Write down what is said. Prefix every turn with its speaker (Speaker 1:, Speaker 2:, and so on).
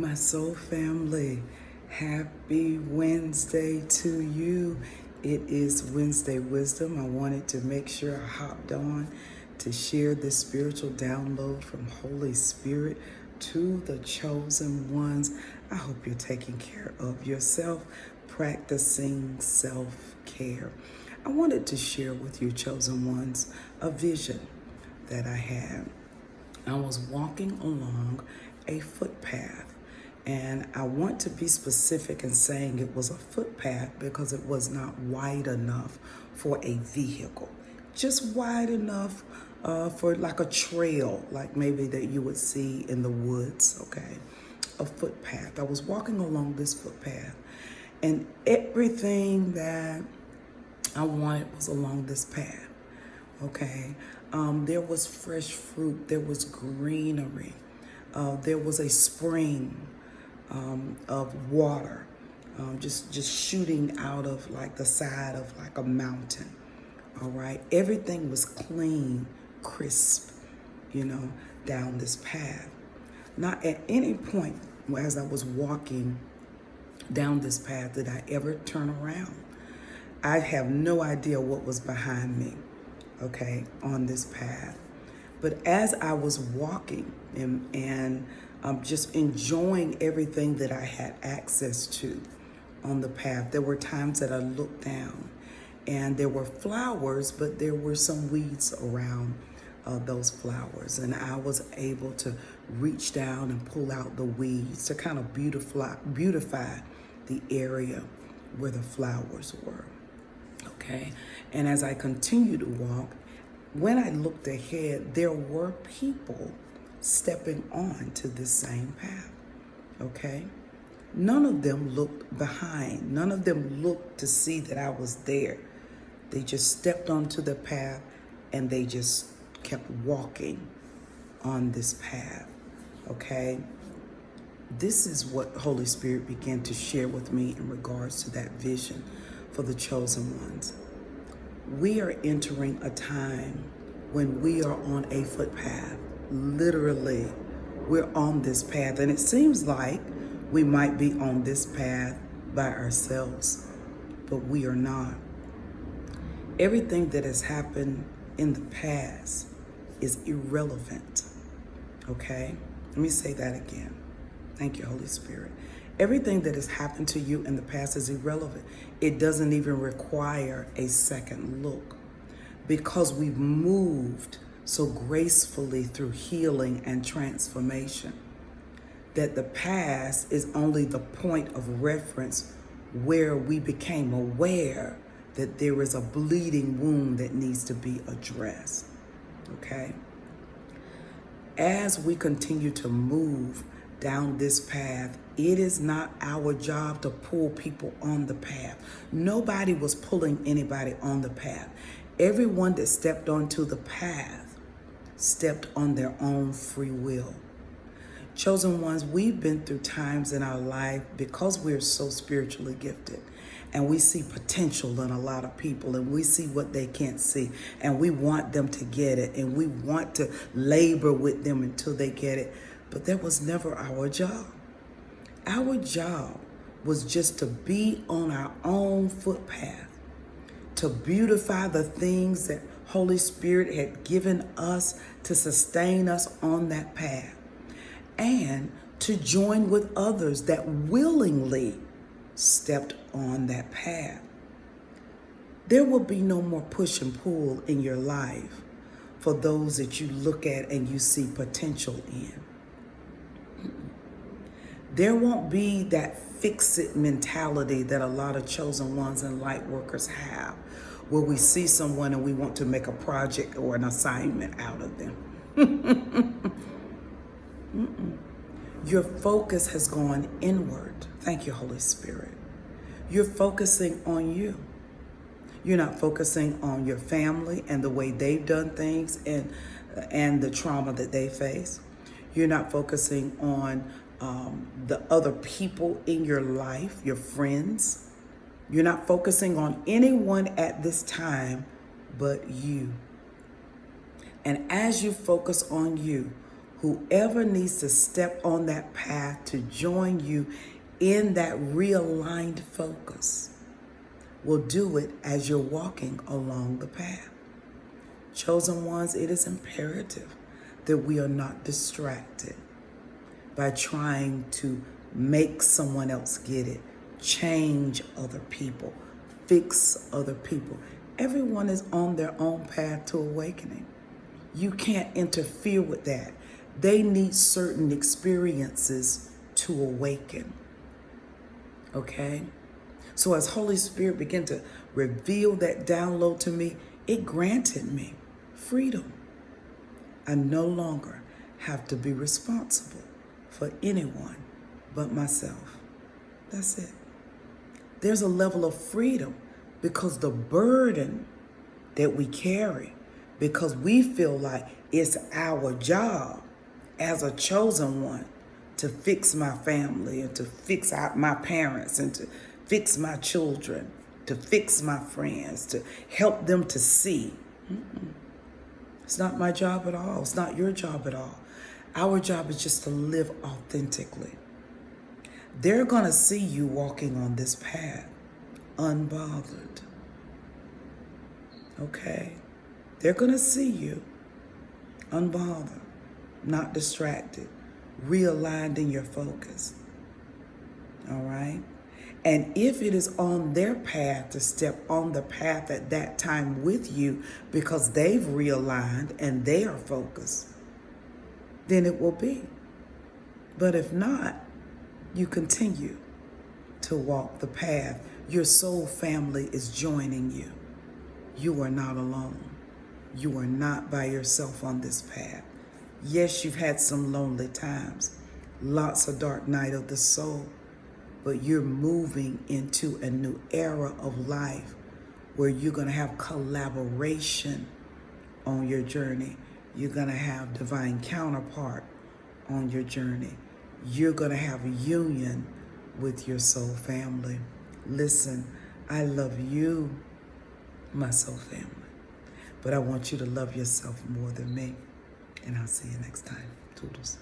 Speaker 1: My soul family, happy Wednesday to you. It is Wednesday Wisdom. I wanted to make sure I hopped on to share this spiritual download from Holy Spirit to the chosen ones. I hope you're taking care of yourself, practicing self-care. I wanted to share with you, chosen ones, a vision that I had. I was walking along a footpath. And I want to be specific in saying it was a footpath because it was not wide enough for a vehicle. Just wide enough for like a trail, like maybe that you would see in the woods, okay? A footpath. I was walking along this footpath, and everything that I wanted was along this path, okay? There was fresh fruit, there was greenery, there was a spring of water, just shooting out of like the side of like a mountain. All right, everything was clean, crisp, down this path. Not at any point as I was walking down this path did I ever turn around. I have no idea what was behind me, okay, on this path. But as I was walking and just enjoying everything that I had access to on the path, there were times that I looked down and there were flowers, but there were some weeds around those flowers. And I was able to reach down and pull out the weeds to kind of beautify the area where the flowers were, okay? And as I continued to walk, when I looked ahead, there were people stepping on to this same path, okay? None of them looked behind. None of them looked to see that I was there. They just stepped onto the path and they just kept walking on this path, okay? This is what Holy Spirit began to share with me in regards to that vision for the chosen ones. We are entering a time when we are on a footpath. Literally, we're on this path, and it seems like we might be on this path by ourselves, but we are not. Everything that has happened in the past is irrelevant, okay? Let me say that again. Thank you, Holy Spirit. Everything that has happened to you in the past is irrelevant. It doesn't even require a second look because we've moved so gracefully through healing and transformation that the past is only the point of reference where we became aware that there is a bleeding wound that needs to be addressed, okay? As we continue to move down this path, it is not our job to pull people on the path. Nobody was pulling anybody on the path. Everyone that stepped onto the path stepped on their own free will. Chosen ones, we've been through times in our life because we're so spiritually gifted and we see potential in a lot of people and we see what they can't see and we want them to get it and we want to labor with them until they get it. But that was never our job. Our job was just to be on our own footpath, to beautify the things that Holy Spirit had given us to sustain us on that path, and to join with others that willingly stepped on that path. There will be no more push and pull in your life for those that you look at and you see potential in. There won't be that fix-it mentality that a lot of chosen ones and light workers have, where we see someone and we want to make a project or an assignment out of them. Your focus has gone inward. Thank you, Holy Spirit. You're focusing on you. You're not focusing on your family and the way they've done things and the trauma that they face. You're not focusing on the other people in your life, your friends. You're not focusing on anyone at this time but you. And as you focus on you, Whoever needs to step on that path to join you in that realigned focus will do it as you're walking along the path. Chosen ones, it is imperative that we are not distracted by trying to make someone else get it, change other people, fix other people. Everyone is on their own path to awakening. You can't interfere with that. They need certain experiences to awaken. Okay? So as Holy Spirit began to reveal that download to me, it granted me freedom. I no longer have to be responsible for anyone but myself. That's it. There's a level of freedom because the burden that we carry, because we feel like it's our job as a chosen one to fix my family and to fix my parents and to fix my children, to fix my friends, to help them to see. It's not my job at all. It's not your job at all. Our job is just to live authentically. They're going to see you walking on this path unbothered. Okay? They're going to see you unbothered, not distracted, realigned in your focus. All right? And if it is on their path to step on the path at that time with you because they've realigned and they are focused, then it will be. But if not, you continue to walk the path. Your soul family is joining you. You are not alone. You are not by yourself on this path. Yes, you've had some lonely times, lots of dark night of the soul, but you're moving into a new era of life where you're going to have collaboration on your journey. You're going to have divine counterpart on your journey. You're going to have a union with your soul family. Listen, I love you, my soul family, but I want you to love yourself more than me. And I'll see you next time. Toodles.